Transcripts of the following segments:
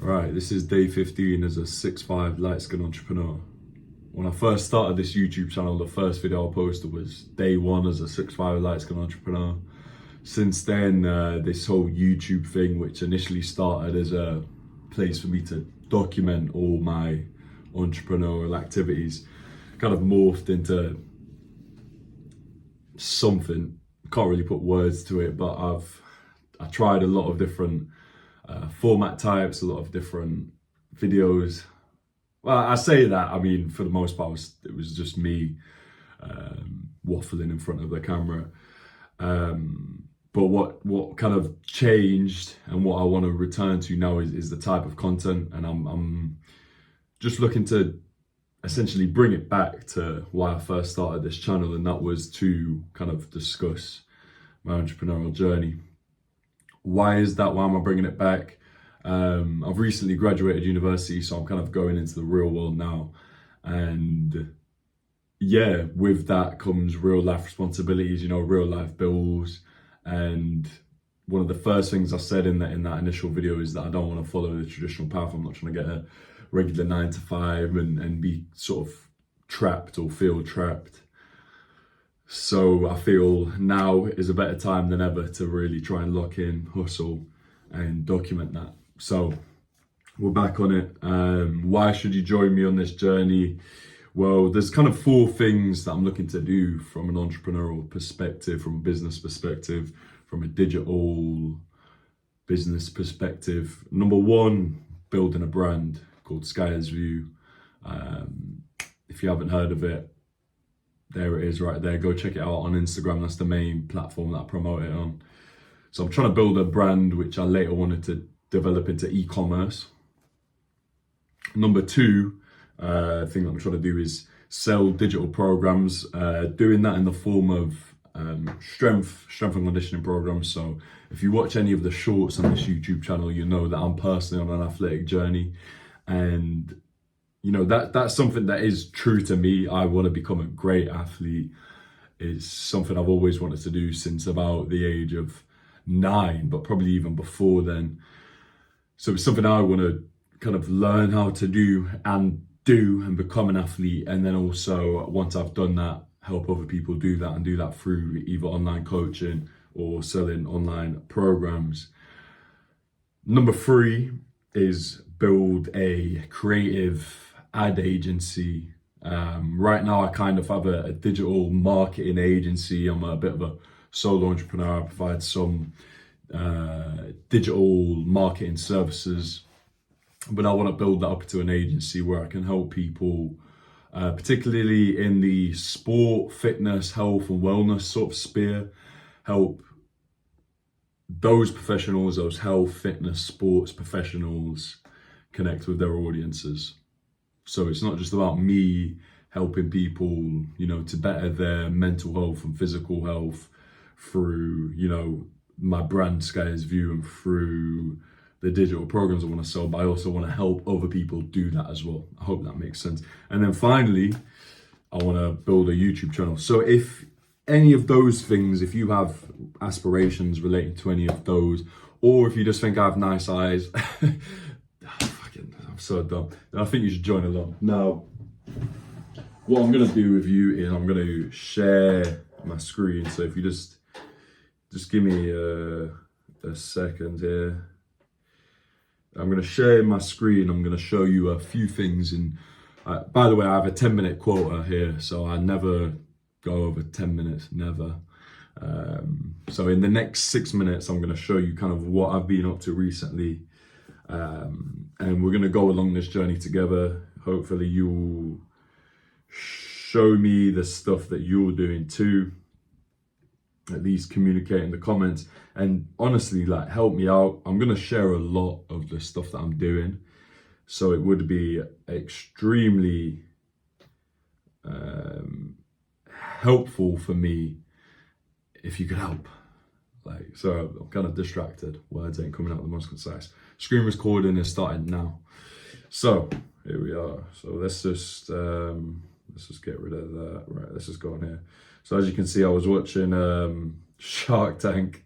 Right, this is day 15 as a 6'5" light-skinned entrepreneur. When I first started this YouTube channel, the first video I posted was day one as a 6'5" light-skinned entrepreneur. Since then, this whole YouTube thing, which initially started as a place for me to document all my entrepreneurial activities, kind of morphed into something. Can't really put words to it, but I tried a lot of different format types, a lot of different videos. Well, I say that, I mean, for the most part, it was just me waffling in front of the camera. But what kind of changed and what I want to return to now is the type of content, and I'm just looking to essentially bring it back to why I first started this channel, and that was to kind of discuss my entrepreneurial journey. Why is that? Why am I bringing it back? I've recently graduated university, so I'm kind of going into the real world now. And yeah, with that comes real life responsibilities, real life bills. And one of the first things I said in that initial video is that I don't want to follow the traditional path. I'm not trying to get a regular 9 to 5 and be sort of trapped or feel trapped. So I feel now is a better time than ever to really try and lock in, hustle, and document that. So we're back on it. Why should you join me on this journey? Well, there's kind of 4 things that I'm looking to do from an entrepreneurial perspective, from a business perspective, from a digital business perspective. Number 1, building a brand called Sky's View. If you haven't heard of it, there it is right there. Go check it out on Instagram. That's the main platform that I promote it on. So I'm trying to build a brand which I later wanted to develop into e-commerce. Number 2 thing that I'm trying to do is sell digital programs, doing that in the form of strength and conditioning programs. So if you watch any of the shorts on this YouTube channel, you know that I'm personally on an athletic journey, and that's something that is true to me. I want to become a great athlete. It's something I've always wanted to do since about the age of 9, but probably even before then. So it's something I want to kind of learn how to do and become an athlete. And then also, once I've done that, help other people do that, and do that through either online coaching or selling online programs. Number 3 is build a creative ad agency. Right now I kind of have a digital marketing agency. I'm a bit of a solo entrepreneur. I provide some digital marketing services, but I want to build that up to an agency where I can help people, particularly in the sport, fitness, health and wellness sort of sphere, help those professionals, those health, fitness, sports professionals connect with their audiences. So it's not just about me helping people, to better their mental health and physical health through, my brand Sky's View and through the digital programs I want to sell, but I also want to help other people do that as well. I hope that makes sense. And then finally, I want to build a YouTube channel. So if any of those things, if you have aspirations relating to any of those, or if you just think I have nice eyes, I'm so dumb, then I think you should join along. Now, what I'm going to do with you is I'm going to share my screen. So if you just give me a second here. I'm going to share my screen. I'm going to show you a few things. And by the way, I have a 10-minute quota here, so I never go over 10 minutes, never. So in the next 6 minutes, I'm going to show you kind of what I've been up to recently. And we're going to go along this journey together. Hopefully you'll show me the stuff that you're doing too. At least communicate in the comments, and honestly, help me out. I'm going to share a lot of the stuff that I'm doing, so it would be extremely helpful for me if you could help. So I'm kind of distracted, words ain't coming out the most concise. Screen recording is starting now. So here we are. So let's just get rid of that. Right, let's just go on here. So as you can see, I was watching Shark Tank.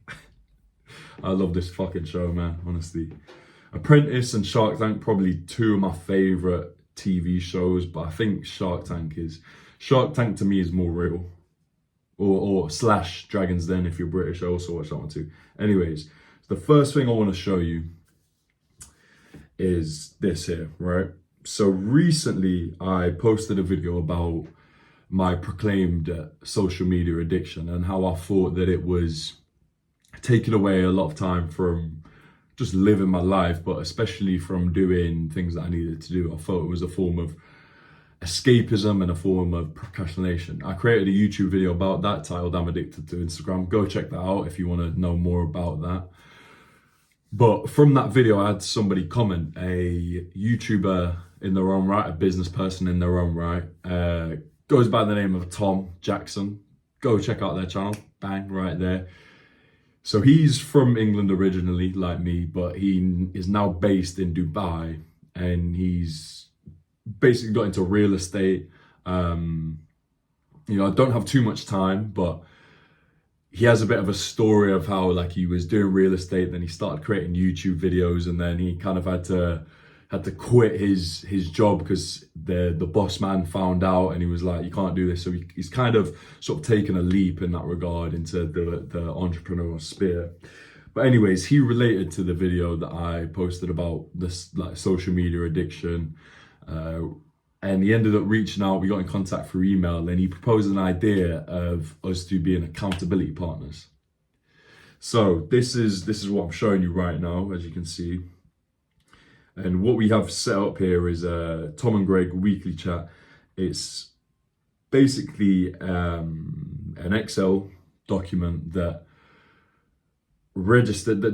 I love this fucking show, man, honestly. Apprentice and Shark Tank, probably two of my favorite TV shows, but I think Shark Tank to me is more real. Or slash Dragon's Den if you're British. I also watch that one too. Anyways, the first thing I want to show you is this here, right? So recently I posted a video about my proclaimed social media addiction and how I thought that it was taking away a lot of time from just living my life, but especially from doing things that I needed to do. I thought it was a form of escapism and a form of procrastination. I created a YouTube video about that titled I'm Addicted to Instagram. Go check that out if you want to know more about that. But from that video, I had somebody comment, a YouTuber in their own right, a business person in their own right, goes by the name of Tom Jackson. Go check out their channel, bang, right there. So he's from England originally, like me, but he is now based in Dubai, and he's basically got into real estate. I don't have too much time, but he has a bit of a story of how like he was doing real estate, then he started creating YouTube videos, and then he kind of had to quit his job because the boss man found out, and he was like, you can't do this. So he's kind of sort of taken a leap in that regard into the entrepreneurial sphere. But anyways, he related to the video that I posted about this like social media addiction, and he ended up reaching out. We got in contact through email, and he proposed an idea of us two being accountability partners. So this is what I'm showing you right now, as you can see. And what we have set up here is a Tom and Greg weekly chat. It's basically an Excel document that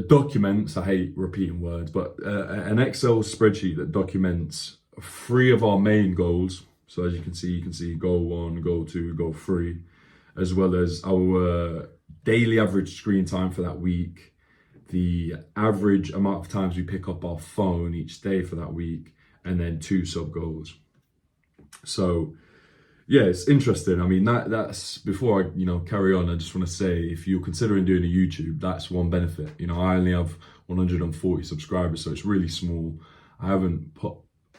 documents, I hate repeating words, but an Excel spreadsheet that documents 3 of our main goals. So as you can see goal 1, goal 2, goal 3, as well as our daily average screen time for that week, the average amount of times we pick up our phone each day for that week, and then 2 sub goals. So yeah, it's interesting. I mean, that's before I carry on, I just want to say, if you're considering doing a YouTube, that's one benefit. I only have 140 subscribers, so it's really small. I haven't put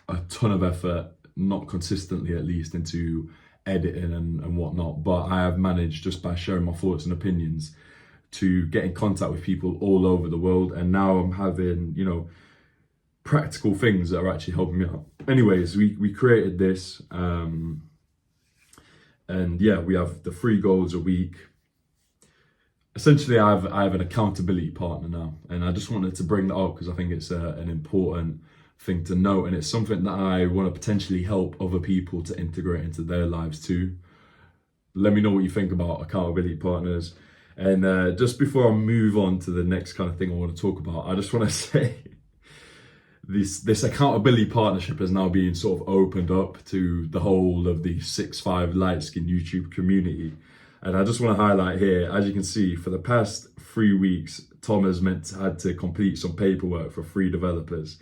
a ton of effort, not consistently at least, into editing and whatnot, but I have managed, just by sharing my thoughts and opinions, to get in contact with people all over the world. And now I'm having practical things that are actually helping me out. Anyways, we created this, and yeah, we have the 3 goals a week. Essentially, I have an accountability partner now, and I just wanted to bring that up because I think it's an important thing to note, and it's something that I want to potentially help other people to integrate into their lives too. Let me know what you think about accountability partners. And just before I move on to the next kind of thing I want to talk about, I just want to say this accountability partnership is now being sort of opened up to the whole of the 6'5" light skin YouTube community. And I just want to highlight here, as you can see, for the past 3 weeks, Tom has had to complete some paperwork for 3 developers.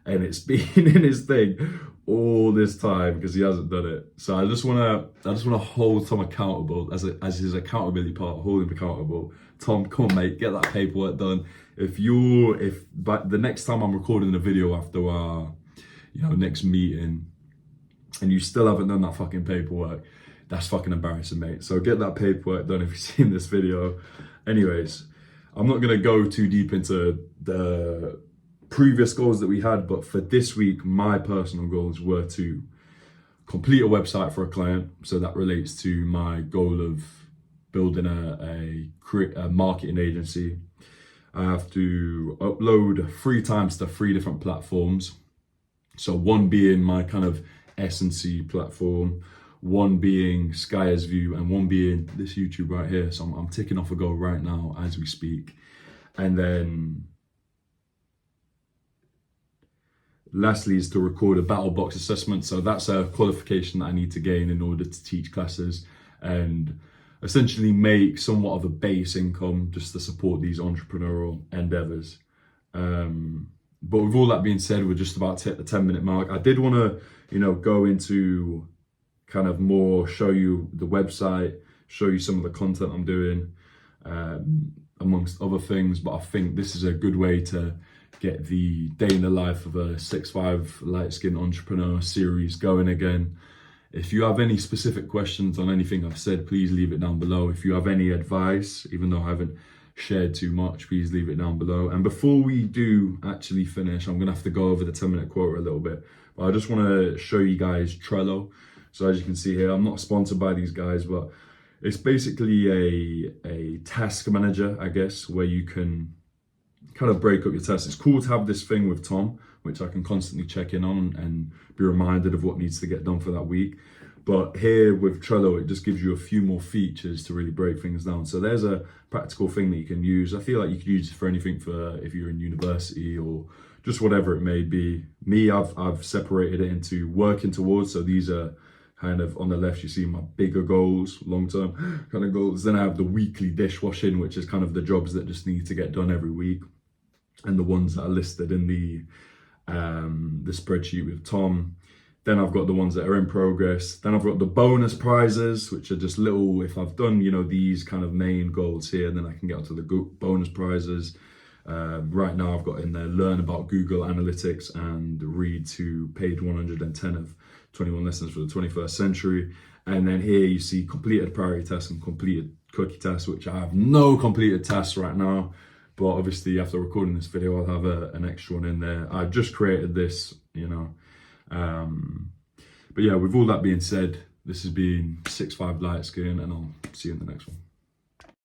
And it's been in his thing all this time because he hasn't done it. So I just want to hold Tom accountable as his accountability part, hold him accountable. Tom, come on, mate, get that paperwork done. But the next time I'm recording a video after our next meeting, and you still haven't done that fucking paperwork, that's fucking embarrassing, mate. So get that paperwork done if you've seen this video. Anyways, I'm not gonna go too deep into the previous goals that we had, but for this week, my personal goals were to complete a website for a client. So that relates to my goal of building a marketing agency. I have to upload 3 times to 3 different platforms. So one being my kind of S&C platform, one being Sky's View, and one being this YouTube right here. So I'm ticking off a goal right now as we speak. And then lastly is to record a BattleBox assessment. So that's a qualification that I need to gain in order to teach classes and essentially make somewhat of a base income just to support these entrepreneurial endeavors. But with all that being said, we're just about to hit the 10-minute mark. I did want to, go into kind of more, show you the website, show you some of the content I'm doing, amongst other things. But I think this is a good way to get the day in the life of a 6'5" light skin entrepreneur series going again. If you have any specific questions on anything I've said, please leave it down below. If you have any advice, even though I haven't shared too much, please leave it down below. And before we do actually finish, I'm gonna have to go over the 10-minute quota a little bit, but I just want to show you guys Trello. So as you can see here, I'm not sponsored by these guys, but it's basically a task manager, I guess, where you can kind of break up your tasks. It's cool to have this thing with Tom, which I can constantly check in on and be reminded of what needs to get done for that week. But here with Trello, it just gives you a few more features to really break things down. So there's a practical thing that you can use. I feel like you could use it for anything, for if you're in university or just whatever it may be. Me, I've separated it into working towards. So these are kind of on the left, you see my bigger goals, long-term kind of goals. Then I have the weekly dishwashing, which is kind of the jobs that just need to get done every week, and the ones that are listed in the spreadsheet with Tom. Then I've got the ones that are in progress. Then I've got the bonus prizes, which are just little, if I've done, you know, these kind of main goals here, then I can get onto the bonus prizes. Right now I've got in there, learn about Google Analytics and read to page 110 of 21 lessons for the 21st century. And then here you see completed priority tasks and completed cookie tasks, which I have no completed tasks right now. But obviously after recording this video, I'll have an extra one in there. I've just created this, you know. But yeah, with all that being said, this has been 6'5" light skin, and I'll see you in the next one.